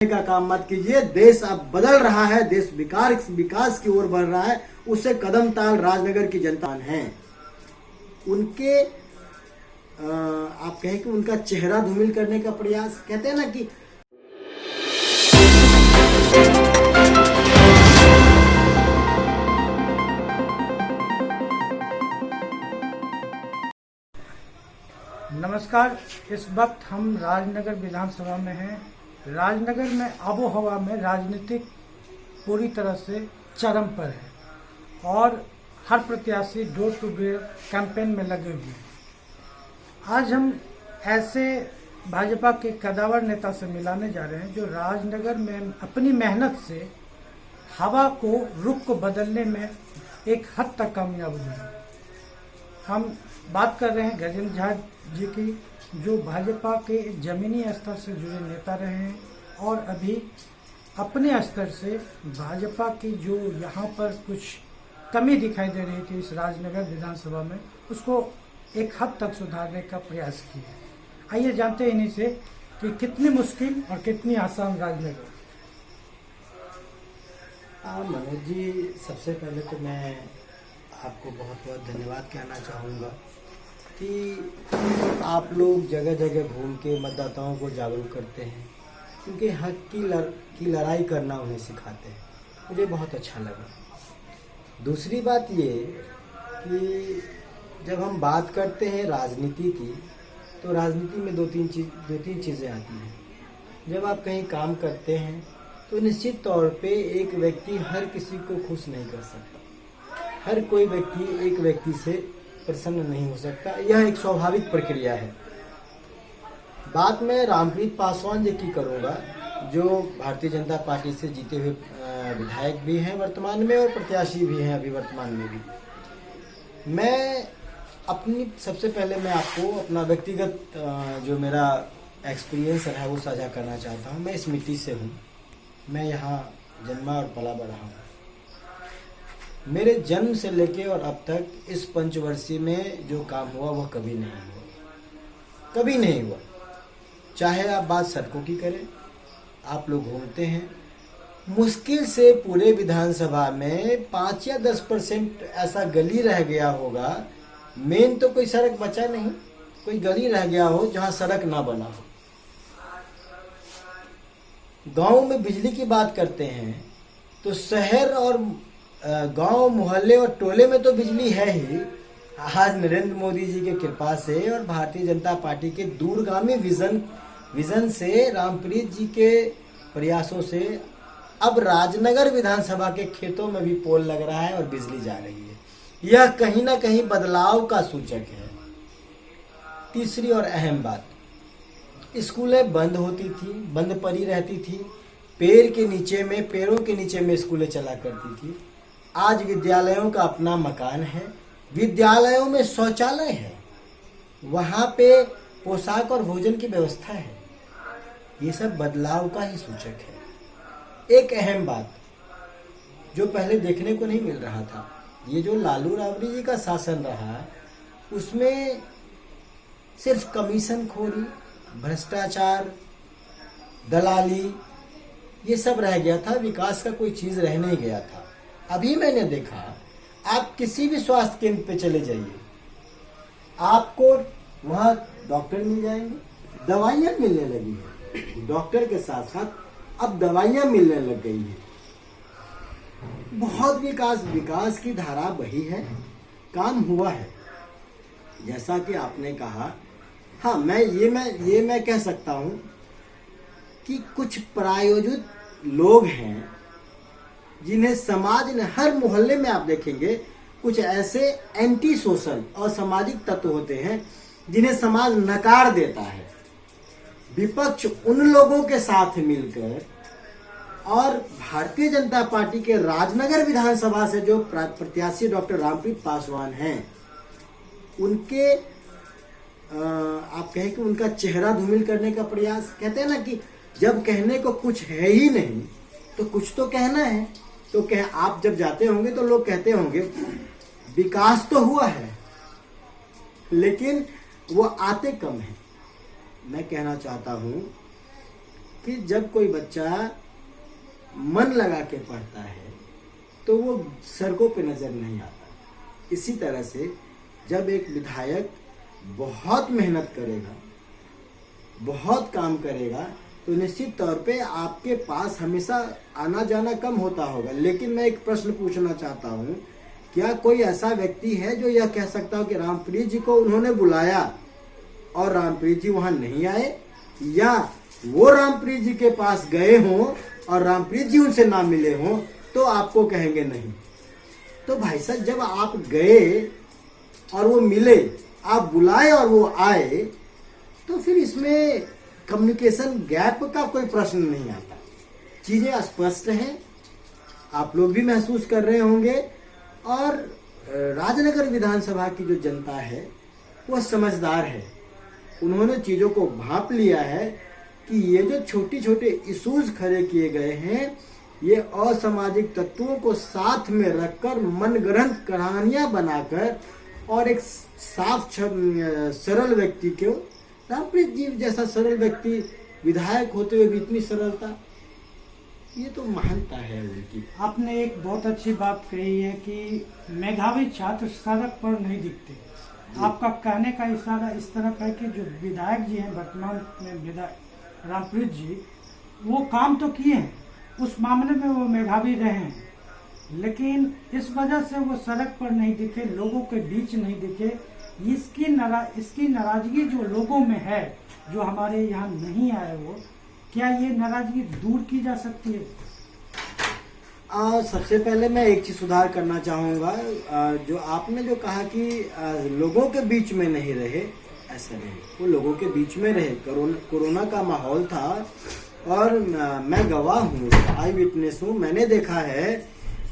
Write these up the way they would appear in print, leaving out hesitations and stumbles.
का काम मत कीजिए। देश अब बदल रहा है, देश विकास की ओर बढ़ रहा है, उससे कदम ताल राजनगर की जनता है। उनके आप कहें कि उनका चेहरा धूमिल करने का प्रयास, कहते हैं ना कि नमस्कार। इस वक्त हम राजनगर विधानसभा में हैं। राजनगर में आबो हवा में राजनीतिक पूरी तरह से चरम पर है और हर प्रत्याशी डोर टू डोर कैंपेन में लगे हुए हैं। आज हम ऐसे भाजपा के कदावर नेता से मिलाने जा रहे हैं जो राजनगर में अपनी मेहनत से हवा को, रुख को बदलने में एक हद तक कामयाब हुए हैं। हम बात कर रहे हैं गजेंद्र झा जी की, जो भाजपा के जमीनी स्तर से जुड़े नेता रहे हैं और अभी अपने स्तर से भाजपा की जो यहाँ पर कुछ कमी दिखाई दे रही थी इस राजनगर विधानसभा में, उसको एक हद तक सुधारने का प्रयास किया। आइए जानते हैं इन्हीं से कि कितनी मुश्किल और कितनी आसान राजनगर। मनोज जी, सबसे पहले तो मैं आपको बहुत बहुत धन्यवाद कहना चाहूँगा कि आप लोग जगह जगह घूम के मतदाताओं को जागरूक करते हैं, क्योंकि हक की लड़ाई करना उन्हें सिखाते हैं। मुझे बहुत अच्छा लगा। दूसरी बात ये कि जब हम बात करते हैं राजनीति की, तो राजनीति में दो तीन चीज़ें आती हैं। जब आप कहीं काम करते हैं तो निश्चित तौर पे एक व्यक्ति हर किसी को खुश नहीं कर सकता। हर कोई व्यक्ति एक व्यक्ति से प्रसन्न नहीं हो सकता, यह एक स्वाभाविक प्रक्रिया है। बात मैं रामप्रीत पासवान जी की करूंगा, जो भारतीय जनता पार्टी से जीते हुए विधायक भी हैं वर्तमान में और प्रत्याशी भी हैं अभी वर्तमान में भी। मैं सबसे पहले मैं आपको अपना व्यक्तिगत जो मेरा एक्सपीरियंस है वो साझा करना चाहता हूँ। मैं इस मिट्टी से हूँ, मैं यहाँ जन्मा और पला बढ़ा हूँ। मेरे जन्म से लेके और अब तक इस पंचवर्षीय में जो काम हुआ वह कभी नहीं हुआ। चाहे आप बात सड़कों की करें, आप लोग घूमते हैं, मुश्किल से पूरे विधानसभा में 5 या 10% ऐसा गली रह गया होगा। मेन तो कोई सड़क बचा नहीं, कोई गली रह गया हो जहां सड़क ना बना हो। गांव में बिजली की बात करते हैं तो शहर और गांव, मोहल्ले और टोले में तो बिजली है ही। आज नरेंद्र मोदी जी के कृपा से और भारतीय जनता पार्टी के दूरगामी विजन से, रामप्रीत जी के प्रयासों से अब राजनगर विधानसभा के खेतों में भी पोल लग रहा है और बिजली जा रही है। यह कहीं ना कहीं बदलाव का सूचक है। तीसरी और अहम बात, स्कूलें बंद होती थी, बंद पड़ी रहती थी, पेड़ों के नीचे में स्कूलें चला करती थी। आज विद्यालयों का अपना मकान है, विद्यालयों में शौचालय है, वहाँ पे पोशाक और भोजन की व्यवस्था है। ये सब बदलाव का ही सूचक है। एक अहम बात जो पहले देखने को नहीं मिल रहा था, ये जो लालू राबड़ी जी का शासन रहा, उसमें सिर्फ कमीशन खोरी, भ्रष्टाचार, दलाली, ये सब रह गया था। विकास का कोई चीज़ रह नहीं गया था। अभी मैंने देखा, आप किसी भी स्वास्थ्य केंद्र पे चले जाइए, आपको वहाँ डॉक्टर मिल जाएंगे, दवाइयाँ मिलने लगी है। डॉक्टर के साथ साथ अब दवाइयाँ मिलने लग गई है। बहुत विकास की धारा बही है, काम हुआ है। जैसा कि आपने कहा, हाँ, मैं कह सकता हूँ कि कुछ प्रायोजित लोग हैं जिन्हें समाज ने, हर मोहल्ले में आप देखेंगे कुछ ऐसे एंटी सोशल और सामाजिक तत्व होते हैं जिन्हें समाज नकार देता है। विपक्ष उन लोगों के साथ मिलकर और भारतीय जनता पार्टी के राजनगर विधानसभा से जो प्रत्याशी डॉक्टर रामप्रीत पासवान हैं, उनके आप कहें कि उनका चेहरा धूमिल करने का प्रयास, कहते हैं ना कि जब कहने को कुछ है ही नहीं तो कुछ तो कहना है। तो आप जब जाते होंगे तो लोग कहते होंगे विकास तो हुआ है, लेकिन वो आते कम है। मैं कहना चाहता हूं कि जब कोई बच्चा मन लगा के पढ़ता है तो वो सड़कों पे नजर नहीं आता। इसी तरह से जब एक विधायक बहुत मेहनत करेगा, बहुत काम करेगा, तो निश्चित तौर पे आपके पास हमेशा आना जाना कम होता होगा। लेकिन मैं एक प्रश्न पूछना चाहता हूँ, क्या कोई ऐसा व्यक्ति है जो यह कह सकता हो कि रामप्रीत जी को उन्होंने बुलाया और रामप्रीत जी वहां नहीं आए, या वो रामप्रीत जी के पास गए हों और रामप्रीत जी उनसे ना मिले हों तो आपको कहेंगे नहीं? तो भाई साहब, जब आप गए और वो मिले, आप बुलाए और वो आए, तो फिर इसमें कम्युनिकेशन गैप का कोई प्रश्न नहीं आता। चीजें स्पष्ट हैं, आप लोग भी महसूस कर रहे होंगे, और राजनगर विधानसभा की जो जनता है वो समझदार है। उन्होंने चीजों को भांप लिया है कि ये जो छोटे छोटे इश्यूज खड़े किए गए हैं, ये असामाजिक तत्वों को साथ में रखकर मनगढ़ंत कहानियां बनाकर और एक साफ सरल व्यक्ति को, रामप्रीत जी जैसा सरल व्यक्ति विधायक होते हुए भी इतनी सरलता, ये तो महानता है उनकी। आपने एक बहुत अच्छी बात कही है कि मेधावी छात्र सड़क पर नहीं दिखते। आपका कहने का इशारा इस तरह का है कि जो विधायक जी हैं वर्तमान में, विधायक रामप्रीत जी, वो काम तो किए हैं, उस मामले में वो मेधावी रहे हैं, लेकिन इस वजह से वो सड़क पर नहीं दिखे, लोगों के बीच नहीं दिखे। इसकी नाराजगी जो लोगों में है, जो हमारे यहाँ नहीं आए, वो क्या ये नाराजगी दूर की जा सकती है? सबसे पहले मैं एक चीज सुधार करना चाहूँगा। जो आपने जो कहा कि लोगों के बीच में नहीं रहे, ऐसा नहीं, वो लोगों के बीच में रहे। कोरोना का माहौल था और मैं गवाह हूँ, आई विटनेस हूँ। मैंने देखा है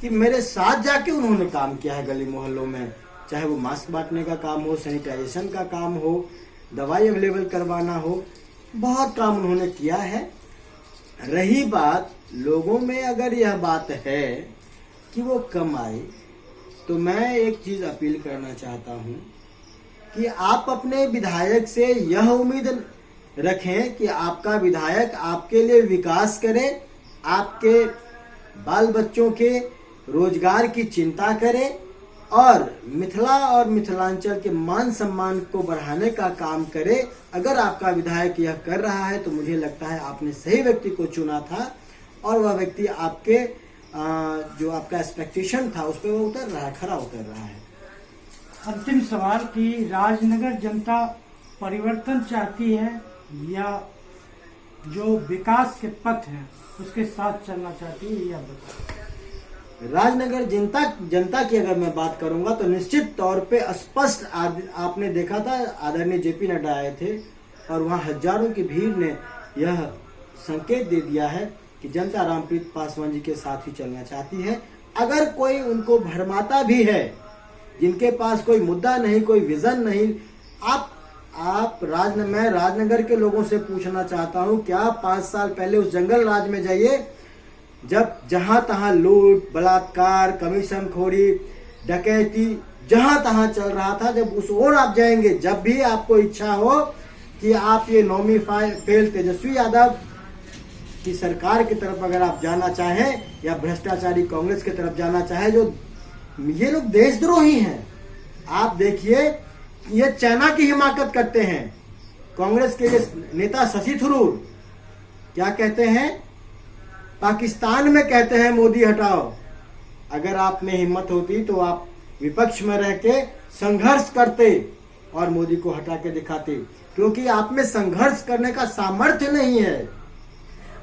कि मेरे साथ जाके उन्होंने काम किया है गली मोहल्लों में, चाहे वो मास्क बांटने का काम हो, सैनिटाइजेशन का काम हो, दवाई अवेलेबल करवाना हो, बहुत काम उन्होंने किया है। रही बात लोगों में, अगर यह बात है कि वो कम आए, तो मैं एक चीज अपील करना चाहता हूं कि आप अपने विधायक से यह उम्मीद रखें कि आपका विधायक आपके लिए विकास करे, आपके बाल बच्चों के रोजगार की चिंता करे और मिथिला और मिथिलांचल के मान सम्मान को बढ़ाने का काम करे। अगर आपका विधायक यह कर रहा है तो मुझे लगता है आपने सही व्यक्ति को चुना था, और वह व्यक्ति आपके जो आपका एक्सपेक्टेशन था उस पर वो उतर रहा है, खरा उतर रहा है। अंतिम सवाल कि राजनगर जनता परिवर्तन चाहती है या जो विकास के पथ है उसके साथ चलना चाहती है, या बताओ? राजनगर जनता की अगर मैं बात करूंगा तो निश्चित तौर पे स्पष्ट आपने देखा था, आदरणीय जेपी नड्डा आए थे और वहां हजारों की भीड़ ने यह संकेत दे दिया है कि जनता रामप्रीत पासवान जी के साथ ही चलना चाहती है। अगर कोई उनको भरमाता भी है, जिनके पास कोई मुद्दा नहीं, कोई विजन नहीं, मैं राजनगर के लोगों से पूछना चाहता हूं, क्या 5 साल पहले उस जंगल राज में जाइए जब जहां तहां लूट, बलात्कार, कमीशन खोरी, डकैती जहां तहां चल रहा था, जब उस ओर आप जाएंगे, जब भी आपको इच्छा हो कि आप ये नौमी फेल तेजस्वी यादव की सरकार की तरफ अगर आप जाना चाहें या भ्रष्टाचारी कांग्रेस की तरफ जाना चाहें, जो ये लोग देशद्रोही हैं, आप देखिए ये चाइना की हिमाकत करते हैं। कांग्रेस के ये नेता शशि थरूर क्या कहते हैं, पाकिस्तान में कहते हैं मोदी हटाओ। अगर आप में हिम्मत होती तो आप विपक्ष में रह के संघर्ष करते और मोदी को हटा के दिखाते, क्योंकि आप में संघर्ष करने का सामर्थ्य नहीं है,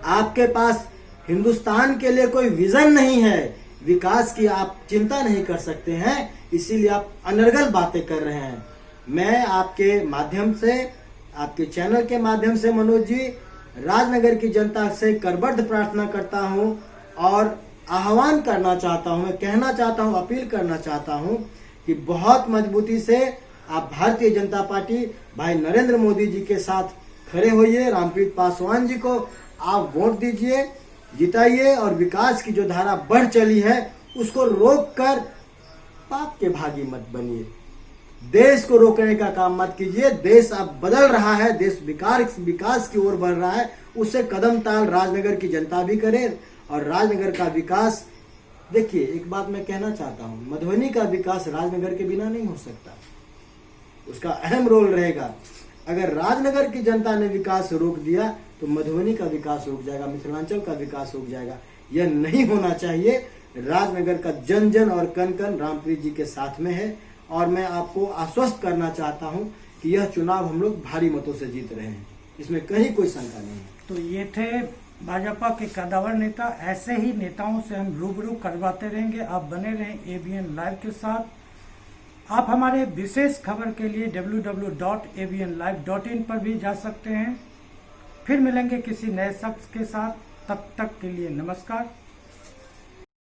आपके पास हिंदुस्तान के लिए कोई विजन नहीं है, विकास की आप चिंता नहीं कर सकते हैं, इसीलिए आप अनर्गल बातें कर रहे हैं। मैं आपके माध्यम से, आपके चैनल के माध्यम से मनोज जी, राजनगर की जनता से करबद्ध प्रार्थना करता हूं और आह्वान करना चाहता हूं, मैं कहना चाहता हूं, अपील करना चाहता हूं कि बहुत मजबूती से आप भारतीय जनता पार्टी भाई नरेंद्र मोदी जी के साथ खड़े होइए, रामप्रीत पासवान जी को आप वोट दीजिए, जिताइए और विकास की जो धारा बढ़ चली है उसको रोककर पाप के भागी मत बनिए, देश को रोकने का काम मत कीजिए। देश अब बदल रहा है, देश विकास की ओर बढ़ रहा है, उससे कदम ताल राजनगर की जनता भी करे और राजनगर का विकास। देखिए, एक बात मैं कहना चाहता हूँ, मधुबनी का विकास राजनगर के बिना नहीं हो सकता, उसका अहम रोल रहेगा। अगर राजनगर की जनता ने विकास रोक दिया तो मधुबनी का विकास रुक जाएगा, मिथिलांचल का विकास रुक जाएगा। यह नहीं होना चाहिए। राजनगर का जन जन और कन कन रामप्रीत जी के साथ में है और मैं आपको आश्वस्त करना चाहता हूं कि यह चुनाव हम लोग भारी मतों से जीत रहे हैं, इसमें कहीं कोई शंका नहीं है। तो ये थे भाजपा के कद्दावर नेता। ऐसे ही नेताओं से हम रूबरू करवाते रहेंगे। आप बने रहें ABN लाइव के साथ। आप हमारे विशेष खबर के लिए www.abnlive.in पर भी जा सकते हैं। फिर मिलेंगे किसी नए शख्स के साथ, तब तक के लिए नमस्कार।